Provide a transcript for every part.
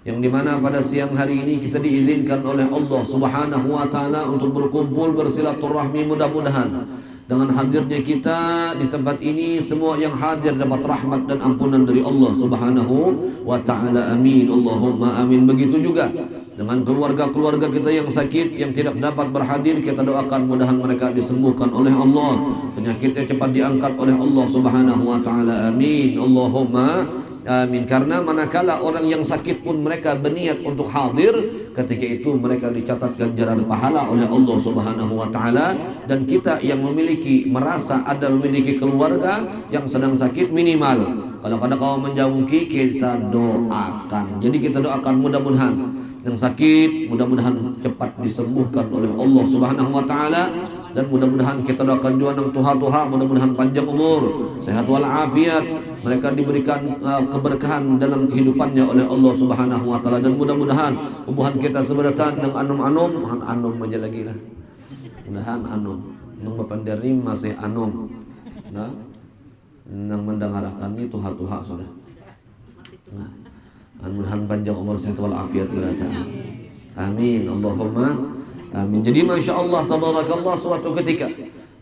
yang dimana pada siang hari ini kita diizinkan oleh Allah Subhanahu wa Ta'ala untuk berkumpul bersilaturahmi. Mudah-mudahan dengan hadirnya kita di tempat ini, semua yang hadir dapat rahmat dan ampunan dari Allah Subhanahu wa Ta'ala. Amin, Allahumma amin. Begitu juga dengan keluarga-keluarga kita yang sakit, yang tidak dapat berhadir, kita doakan mudahan mereka disembuhkan oleh Allah, penyakitnya cepat diangkat oleh Allah Subhanahu wa Ta'ala. Amin, Allahumma amin. Karena manakala orang yang sakit pun mereka berniat untuk hadir, ketika itu mereka dicatat ganjaran pahala oleh Allah Subhanahu wa Ta'ala. Dan kita yang merasa ada memiliki keluarga yang sedang sakit, minimal kalau ada kaum menjauhi, kita doakan. Jadi kita doakan mudah-mudahan yang sakit mudah-mudahan cepat disembuhkan oleh Allah Subhanahu wa Ta'ala. Dan mudah-mudahan kita doakan juga nang tuha-tuha, mudah-mudahan panjang umur, sehat walafiat, mereka diberikan keberkahan dalam kehidupannya oleh Allah Subhanahu wa Ta'ala. Dan mudah-mudahan hubungan kita seberatan dengan anum aja lagi lah, mudahan anum nang bapandari masih anum nah nang mendengarkan itu tuha-tuha sudah. Nah, mudah-mudahan panjang umur, sehat walafiat berada. Amin, Allahumma amin. Jadi Masya Allah, tabarakallah, suatu ketika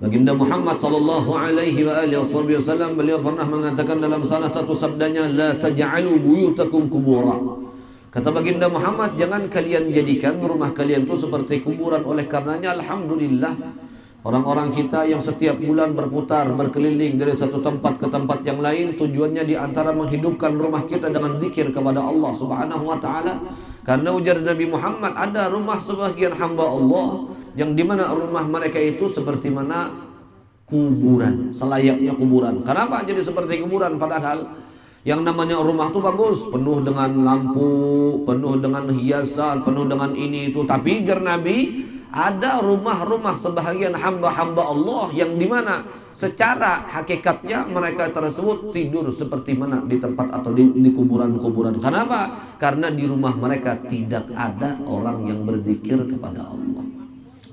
Baginda Muhammad sallallahu alaihi wa alihi wasallam, beliau pernah mengatakan dalam salah satu sabdanya, la taj'alu buyutakum kubura. Kata Baginda Muhammad, jangan kalian jadikan rumah kalian itu seperti kuburan. Oleh karenanya alhamdulillah, orang-orang kita yang setiap bulan berputar, berkeliling dari satu tempat ke tempat yang lain, tujuannya diantara menghidupkan rumah kita dengan zikir kepada Allah Subhanahu wa Ta'ala. Karena ujar Nabi Muhammad, ada rumah sebagian hamba Allah yang dimana rumah mereka itu seperti mana kuburan, selayaknya kuburan. Kenapa jadi seperti kuburan? Padahal yang namanya rumah itu bagus, penuh dengan lampu, penuh dengan hiasan, penuh dengan ini itu. Tapi ujar Nabi, ada rumah-rumah sebahagian hamba-hamba Allah yang dimana secara hakikatnya mereka tersebut tidur seperti mana di tempat atau di kuburan-kuburan. Kenapa? Karena di rumah mereka tidak ada orang yang berzikir kepada Allah.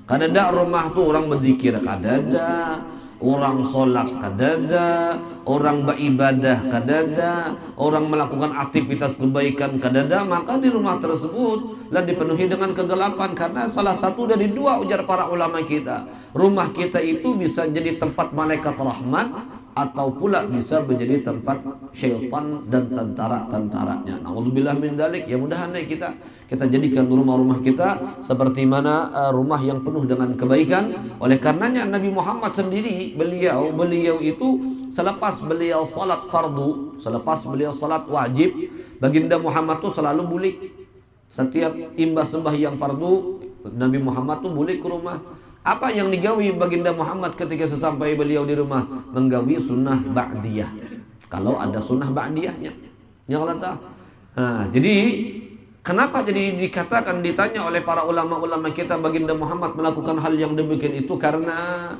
Kadada rumah tuh orang berzikir, kadada orang sholat, kadada orang beribadah, kadada orang melakukan aktivitas kebaikan, kadada. Maka di rumah tersebut dan dipenuhi dengan kegelapan. Karena salah satu dari dua, ujar para ulama kita, rumah kita itu bisa jadi tempat malaikat rahmat atau pula bisa menjadi tempat syaitan dan tentara-tentaranya. Nauzubillah min dzalik. Ya mudahan kita jadikan rumah-rumah kita seperti mana rumah yang penuh dengan kebaikan. Oleh karenanya Nabi Muhammad sendiri, beliau itu selepas beliau salat fardu, selepas beliau salat wajib, Baginda Muhammad itu selalu bulik. Setiap imbas sembahyang fardu, Nabi Muhammad itu bulik ke rumah. Apa yang digawi Baginda Muhammad ketika sesampai beliau di rumah? Menggawi sunnah ba'diyah. Kalau ada sunnah ba'diyahnya. Yang kata. Nah, jadi kenapa jadi dikatakan, ditanya oleh para ulama-ulama kita, Baginda Muhammad melakukan hal yang demikian itu? Karena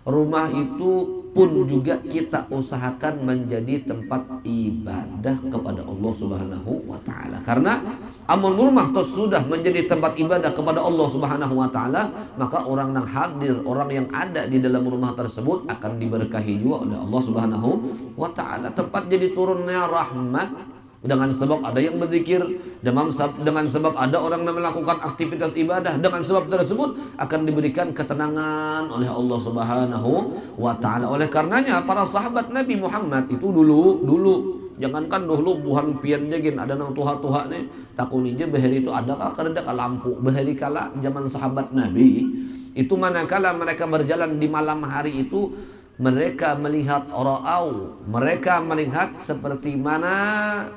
rumah itu pun juga kita usahakan menjadi tempat ibadah kepada Allah Subhanahu wa Ta'ala. Karena amun rumah itu sudah menjadi tempat ibadah kepada Allah Subhanahu wa Ta'ala, maka orang yang hadir, orang yang ada di dalam rumah tersebut akan diberkahi juga oleh Allah Subhanahu wa Ta'ala. Tempat jadi turunnya rahmat dengan sebab ada yang berzikir, dengan sebab ada orang yang melakukan aktivitas ibadah. Dengan sebab tersebut akan diberikan ketenangan oleh Allah Subhanahu wa Ta'ala. Oleh karenanya para sahabat Nabi Muhammad itu dulu jangankan dulu buhan pian jagin ada nang tuha-tuha nih takunija beheri itu adakah kada lampu beheri kala zaman sahabat Nabi itu, manakala mereka berjalan di malam hari itu, mereka melihat mereka melihat seperti mana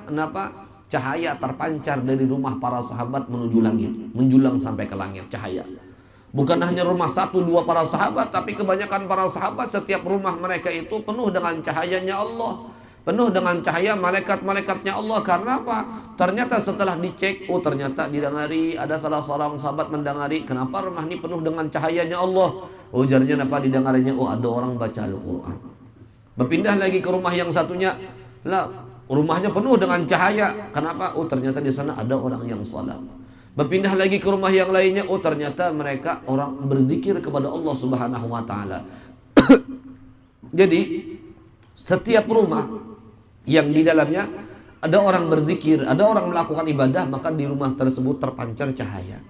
cahaya terpancar dari rumah para sahabat menuju langit, menjulang sampai ke langit cahaya. Bukan hanya rumah satu dua para sahabat, tapi kebanyakan para sahabat setiap rumah mereka itu penuh dengan cahayanya Allah, penuh dengan cahaya malaikat-malaikatnya Allah. Karena apa? Ternyata setelah dicek, ternyata didengari, ada salah seorang sahabat mendengari, kenapa rumah ini penuh dengan cahayanya Allah? Ujarnya apa didengarinya? Ada orang baca Al-Quran. Berpindah lagi ke rumah yang satunya, lah rumahnya penuh dengan cahaya. Kenapa? Ternyata di sana ada orang yang salat. Berpindah lagi ke rumah yang lainnya, ternyata mereka orang berzikir kepada Allah Subhanahu wa Ta'ala. Jadi setiap rumah yang di dalamnya ada orang berzikir, ada orang melakukan ibadah, maka di rumah tersebut terpancar cahaya.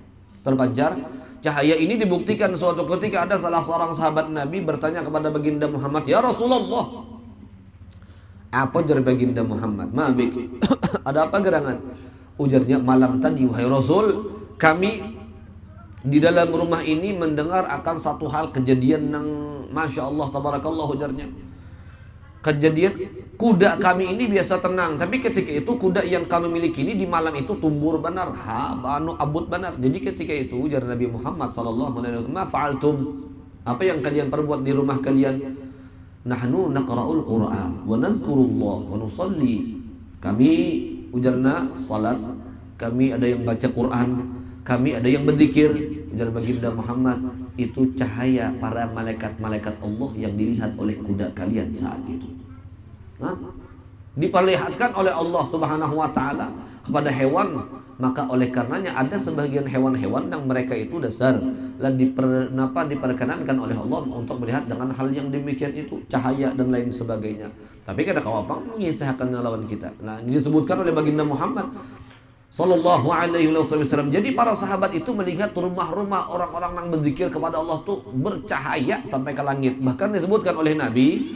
Terpancar cahaya ini dibuktikan suatu ketika ada salah seorang sahabat Nabi bertanya kepada baginda Muhammad, "Ya Rasulullah, apa jar baginda Muhammad? Mabik, ada apa gerangan?" Ujarnya, "Malam tadi wahai Rasul, kami di dalam rumah ini mendengar akan satu hal kejadian yang Masya Allah tabarakallah," ujarnya. Kejadian kuda kami ini biasa tenang, tapi ketika itu kuda yang kami miliki ini di malam itu tumbur benar, abut benar. Jadi ketika itu ujar Nabi Muhammad sallallahu alaihi wasallam, "Ma fa'altum?" Apa yang kalian perbuat di rumah kalian? "Nahnu naqra'ul Qur'an wa nadhkurullah wa nusalli." Kami ujarna salat, kami ada yang baca Quran, kami ada yang berzikir. Ujar baginda Muhammad, itu cahaya para malaikat-malaikat Allah yang dilihat oleh kuda kalian saat itu. Diperlihatkan oleh Allah Subhanahu wa taala kepada hewan, maka oleh karenanya ada sebagian hewan-hewan yang mereka itu dasar dan diperkenankan oleh Allah untuk melihat dengan hal yang demikian itu, cahaya dan lain sebagainya. Tapi kada kau apa mengisahkan lawan kita. Nah, ini disebutkan oleh baginda Muhammad sallallahu alaihi wasallam. Jadi para sahabat itu melihat rumah-rumah orang-orang yang berzikir kepada Allah tuh bercahaya sampai ke langit. Bahkan disebutkan oleh Nabi,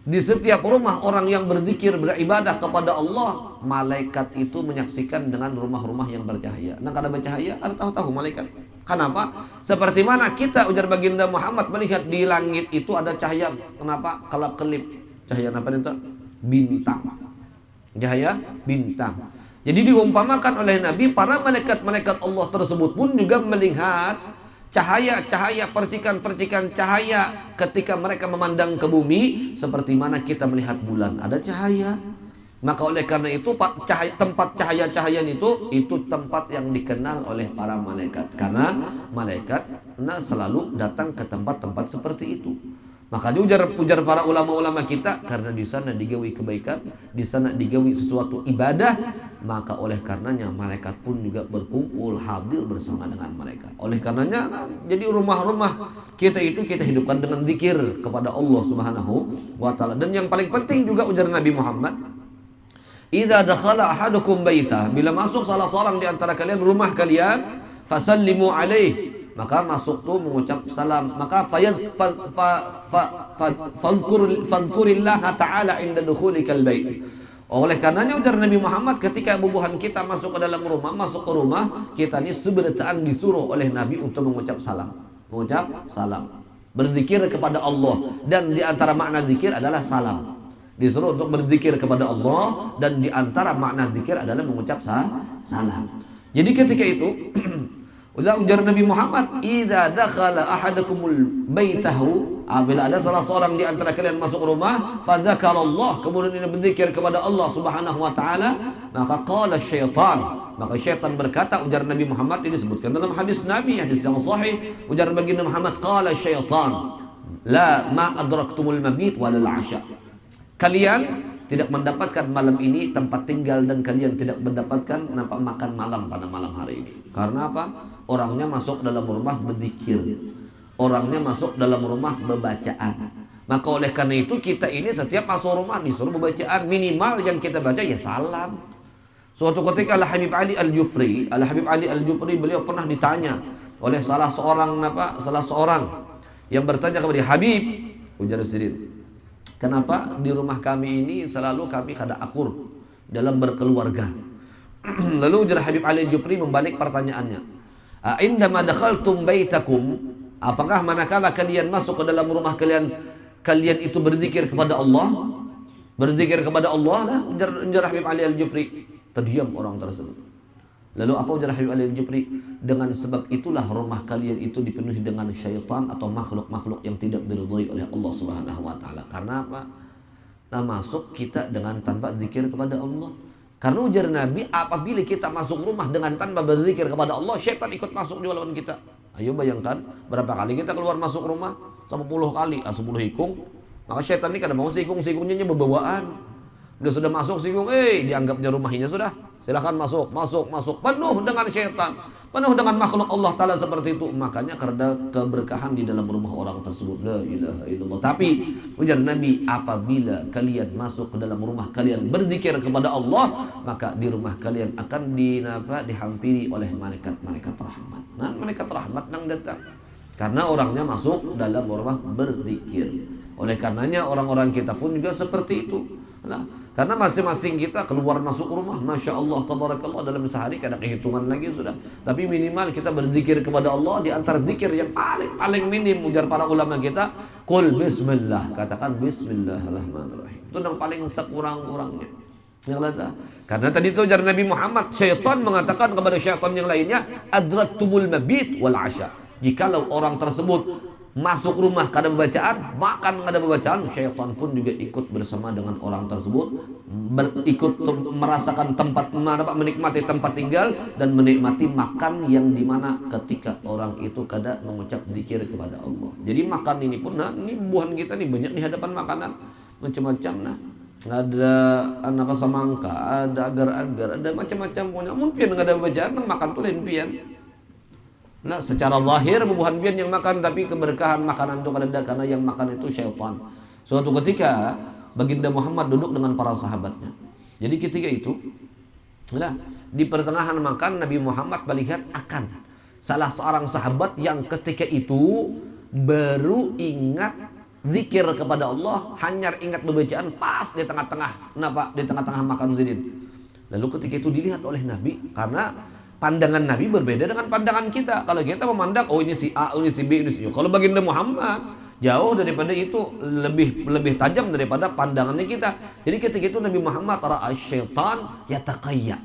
di setiap rumah orang yang berzikir beribadah kepada Allah, malaikat itu menyaksikan dengan rumah-rumah yang bercahaya. Nah, kada bercahaya, ada tahu-tahu malaikat. Kenapa? Seperti mana kita ujar baginda Muhammad melihat di langit itu ada cahaya. Kenapa? Kelap-kelip. Cahaya apa itu? Bintang. Cahaya bintang. Jadi diumpamakan oleh Nabi, para malaikat-malaikat Allah tersebut pun juga melihat cahaya-cahaya, percikan-percikan cahaya ketika mereka memandang ke bumi, seperti mana kita melihat bulan, ada cahaya. Maka oleh karena itu tempat cahaya-cahayaan itu tempat yang dikenal oleh para malaikat, karena malaikat selalu datang ke tempat-tempat seperti itu. Maka ujar para ulama-ulama kita, karena di sana digawi kebaikan, di sana digawi sesuatu ibadah, maka oleh karenanya malaikat pun juga berkumpul hadir bersama dengan mereka. Oleh karenanya jadi rumah-rumah kita itu kita hidupkan dengan zikir kepada Allah Subhanahu wa taala. Dan yang paling penting juga ujar Nabi Muhammad, "Idza dakhala ahadukum baitah," bila masuk salah seorang di antara kalian rumah kalian, "fasallimu alaihi," maka masuk tuh mengucap salam. Maka fadhkurillaha ta'ala inda dukhulikal bait. Oleh karenanya ujar Nabi Muhammad, ketika bubuhan kita masuk ke dalam rumah, masuk ke rumah, kita ini seberataan disuruh oleh Nabi untuk mengucap salam. Mengucap salam, berzikir kepada Allah, dan di antara makna zikir adalah salam. Disuruh untuk berzikir kepada Allah, dan di antara makna zikir adalah mengucap salam. Jadi ketika itu ujar Nabi Muhammad, "Idza dakhala ahadukumul baitahu," bila ada salah seorang di antara kalian masuk rumah, "fadzakarallah," kemudian dia berzikir kepada Allah Subhanahu wa taala, maka qala syaitan, maka syaitan berkata, ujar Nabi Muhammad, ini disebutkan dalam hadis Nabi, hadis yang sahih, ujar baginda Muhammad, qala syaitan, "La ma adraktumul mabit walal 'asha." Kalian tidak mendapatkan malam ini tempat tinggal, dan kalian tidak mendapatkan makan malam pada malam hari ini. Karena apa? Orangnya masuk dalam rumah berzikir, orangnya masuk dalam rumah bebacaan. Maka oleh karena itu kita ini setiap masuk rumah disuruh bebacaan, minimal yang kita baca ya salam. Suatu ketika Al Habib Ali Al-Jufri, beliau pernah ditanya oleh salah seorang yang bertanya kepada Habib, ujar Sirin, "Kenapa di rumah kami ini selalu kami kada akur dalam berkeluarga?" Lalu ujar Habib Ali Al-Jufri membalik pertanyaannya, "Indama dakhaltum baitakum," apakah manakala kalian masuk ke dalam rumah kalian, kalian itu berzikir kepada Allah? Berzikir kepada Allah lah, ujar Habib Ali Al-Jufri. Terdiam orang tersebut. Lalu apa ujar Habib Ali Al-Jufri? "Dengan sebab itulah rumah kalian itu dipenuhi dengan syaitan atau makhluk-makhluk yang tidak diridhai oleh Allah Subhanahu wa taala." Karena apa? Masuk kita dengan tanpa zikir kepada Allah. Karena ujar Nabi, apabila kita masuk rumah dengan tanpa berzikir kepada Allah, syaitan ikut masuk di lawan kita. Ayo bayangkan, berapa kali kita keluar masuk rumah? 10 kali, 10 hikung. Maka syaitan ini kadang mau sikung-sikungnya berbawaan. Dia sudah masuk sikung, dianggapnya rumahnya sudah. Silahkan masuk, masuk, masuk. Penuh dengan syaitan, penuh dengan makhluk Allah Ta'ala seperti itu. Makanya karena keberkahan di dalam rumah orang tersebut. La ilaha illallah. Tapi ujar Nabi, apabila kalian masuk ke dalam rumah kalian berzikir kepada Allah, maka di rumah kalian akan dihampiri oleh malaikat-malaikat rahmat. Nah, malaikat rahmat yang datang karena orangnya masuk dalam rumah berzikir. Oleh karenanya orang-orang kita pun juga seperti itu. Nah, karena masing-masing kita keluar masuk rumah, Masya Allah, Tabarakallah, dalam sehari kadang kehitungan lagi sudah. Tapi minimal kita berzikir kepada Allah. Di antara zikir yang paling minim, ujar para ulama kita, Qul bismillah, katakan bismillahirrahmanirrahim. Itu yang paling sekurang-kurangnya. Karena tadi itu ujar Nabi Muhammad, syaitan mengatakan kepada syaitan yang lainnya, adraktumul mabit wal asya. Jikalau orang tersebut masuk rumah kada bacaan, makan kada bacaan, syaitan pun juga ikut bersama dengan orang tersebut, ikut merasakan tempat, menikmati tempat tinggal dan menikmati makan yang dimana ketika orang itu kada mengucap zikir kepada Allah. Jadi makan ini pun, ini buhan kita nih banyak di hadapan makanan macam-macam. Nah, ada anak semangka, ada agar-agar, ada macam-macam punya. Mungkin kada bacaan makan tuh lain pian. Nah, secara zahir bubuhan bian yang makan, tapi keberkahan makanan itu kada, karena yang makan itu syaitan. Suatu ketika Baginda Muhammad duduk dengan para sahabatnya. Jadi ketika itu, nah, di pertengahan makan Nabi Muhammad melihat akan salah seorang sahabat yang ketika itu baru ingat zikir kepada Allah, hanya ingat bacaan pas di tengah-tengah, di tengah-tengah makan zidin. Lalu ketika itu dilihat oleh Nabi, karena pandangan Nabi berbeda dengan pandangan kita. Kalau kita memandang, oh ini si A, ini si B, ini si C. Kalau Baginda Muhammad jauh daripada itu, lebih tajam daripada pandangannya kita. Jadi ketika itu Nabi Muhammad ra'a syaitan yataqayya.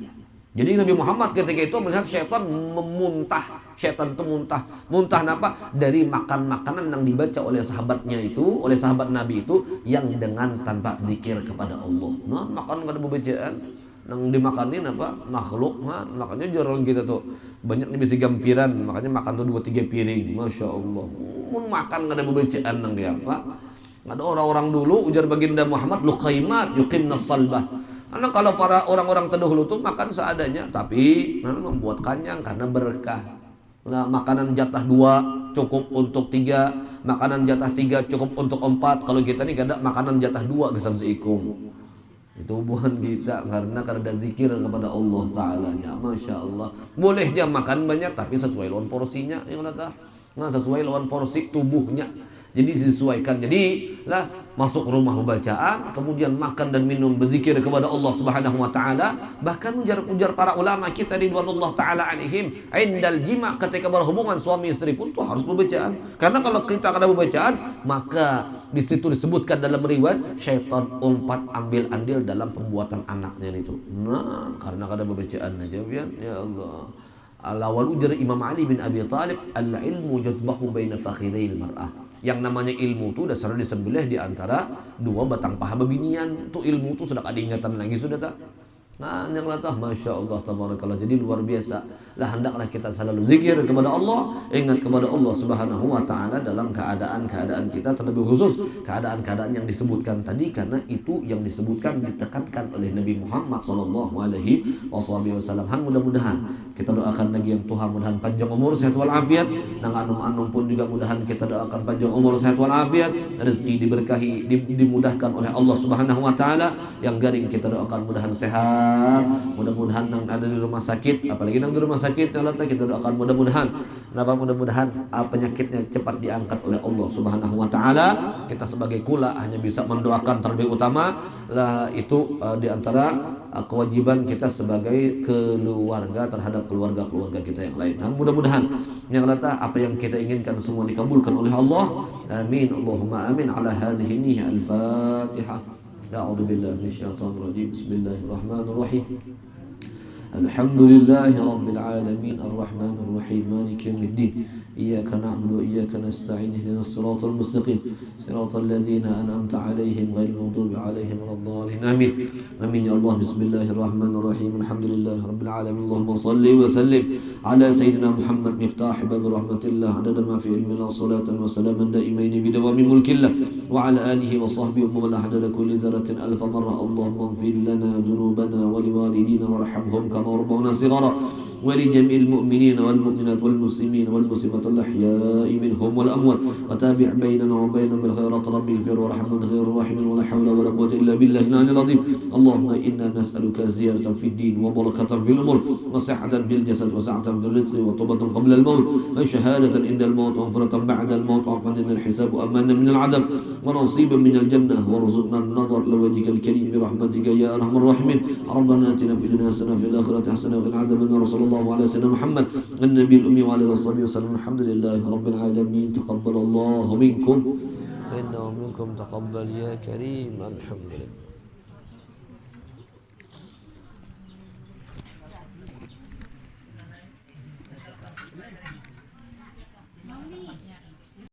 Jadi Nabi Muhammad ketika itu melihat syaitan memuntah. Syaitan itu muntah apa? Dari makan makanan yang dibaca oleh sahabatnya itu, oleh sahabat Nabi itu, yang dengan tanpa zikir kepada Allah. Nah, makan kada bacaan nang dimakanin makhluk, makanya jorong kita tuh banyak nih bisa gampiran, makanya makan tuh 2-3 piring, Masya Allah. Makan nggak ada bacaan nang dia ada orang-orang dulu ujar Baginda Muhammad, luqaimat yuqimnas salbah. Karena kalau para orang-orang terdahulu tuh makan seadanya, tapi membuat kenyang karena berkah. Nah, makanan jatah 2 cukup untuk 3, makanan jatah 3 cukup untuk 4. Kalau kita nih kada makanan jatah 2 gesan seikung. Itu hubungan kita karena zikir kepada Allah Ta'ala-nya. Masya Allah. Boleh dia makan banyak tapi sesuai lawan porsinya. Sesuai lawan porsi tubuhnya. Jadi disesuaikan. Jadi lah masuk rumah bacaan, kemudian makan dan minum berzikir kepada Allah Subhanahu wa taala. Bahkan ujar para ulama kita ridwanullah taala alaihim, indal jima, ketika berhubungan suami istri pun tuh harus berbacaan. Karena kalau kita kada berbacaan, maka di situ disebutkan dalam riwayat syaitan umpat ambil andil dalam pembuatan anaknya itu. Nah, karena kada berbacaan aja ya Allah. Alawal ujar Imam Ali bin Abi Thalib, al-ilmu yadbahu baina fakhidayil mar'ah. Yang namanya ilmu itu dasarnya disembelih di antara 2 batang paha bebinian. Itu ilmu itu sudah ada ingatan lagi sudah tak? Nah, yang latah, Masya Allah, Tabarakallah. Jadi luar biasa. Lah hendaklah kita selalu zikir kepada Allah, ingat kepada Allah Subhanahu wa taala dalam keadaan-keadaan kita, terlebih khusus keadaan-keadaan yang disebutkan tadi, karena itu yang disebutkan ditekankan oleh Nabi Muhammad sallallahu alaihi wasallam. Mudah-mudahan kita doakan lagi yang Tuhan mudahan panjang umur, sehat wal afiat. Nang anum-anum pun juga mudahan kita doakan panjang umur, sehat wal afiat, rezeki diberkahi, dimudahkan oleh Allah Subhanahu wa taala. Yang garing kita doakan mudahan sehat. Mudah-mudahan yang ada di rumah sakit, apalagi yang di rumah sakit, kita doakan mudah-mudahan penyakitnya cepat diangkat oleh Allah Subhanahu wa taala. Kita sebagai kula hanya bisa mendoakan terlebih utama lah, itu di antara kewajiban kita sebagai keluarga terhadap keluarga kita yang lain. Dan mudah-mudahan yang apa yang kita inginkan semua dikabulkan oleh Allah. Amin. Allahumma amin. Ala hadhihi al-Fatihah. أعوذ بالله من الشيطان الرجيم بسم الله الرحمن الرحيم الحمد لله رب العالمين الرحمن الرحيم مالك يوم الدين إياك نعبد وإياك نستعين اهدنا الصراط المستقيم صراط الذين أنعمت عليهم غير المغضوب عليهم ولا الضالين آمين. آمين يا الله. بسم الله الرحمن الرحيم. الحمد لله رب العالمين. اللهم صل وسلم على سيدنا محمد مفتاح باب رحمة الله عدد ما في علم الله صلاة وسلاما دائمين بدوام ملك الله وعلى آله وصحبه ومن عدد كل ذرة ألف مرة. اللهم اغفر لنا ذنوبنا ولوالدينا وارحمهم كما ربونا صغارا ولجميع المؤمنين والمؤمنات والمسلمين والمسلمات الأحياء منهم والأموات وتابع بيننا وبينهم بالخيرات ربي اغفر وارحم من غير الراحمين ولا حول ولا قوة إلا بالله العلي العظيم. اللهم إنا نسألك زيادة في الدين وبركة في الأمور وصحة في الجسد وسعة في الرزق وطوبة قبل الموت وشهادة عند الموت وغفرة بعد الموت وعفوا من الحساب وأمانا من العذاب ونصيبا من الجنة وارزقنا النظر لوجهك الكريم برحمتك يا أرحم الراحمين. ربنا آتنا في الدنيا حسنة وفي الآخرة حسنة وقنا عذاب النار. صلى الله على سيدنا محمد النبي الأمي وعلى آله وصحبه وسلم. الحمد لله رب العالمين. تقبل الله منكم إنه منكم تقبل يا كريم. الحمد لله.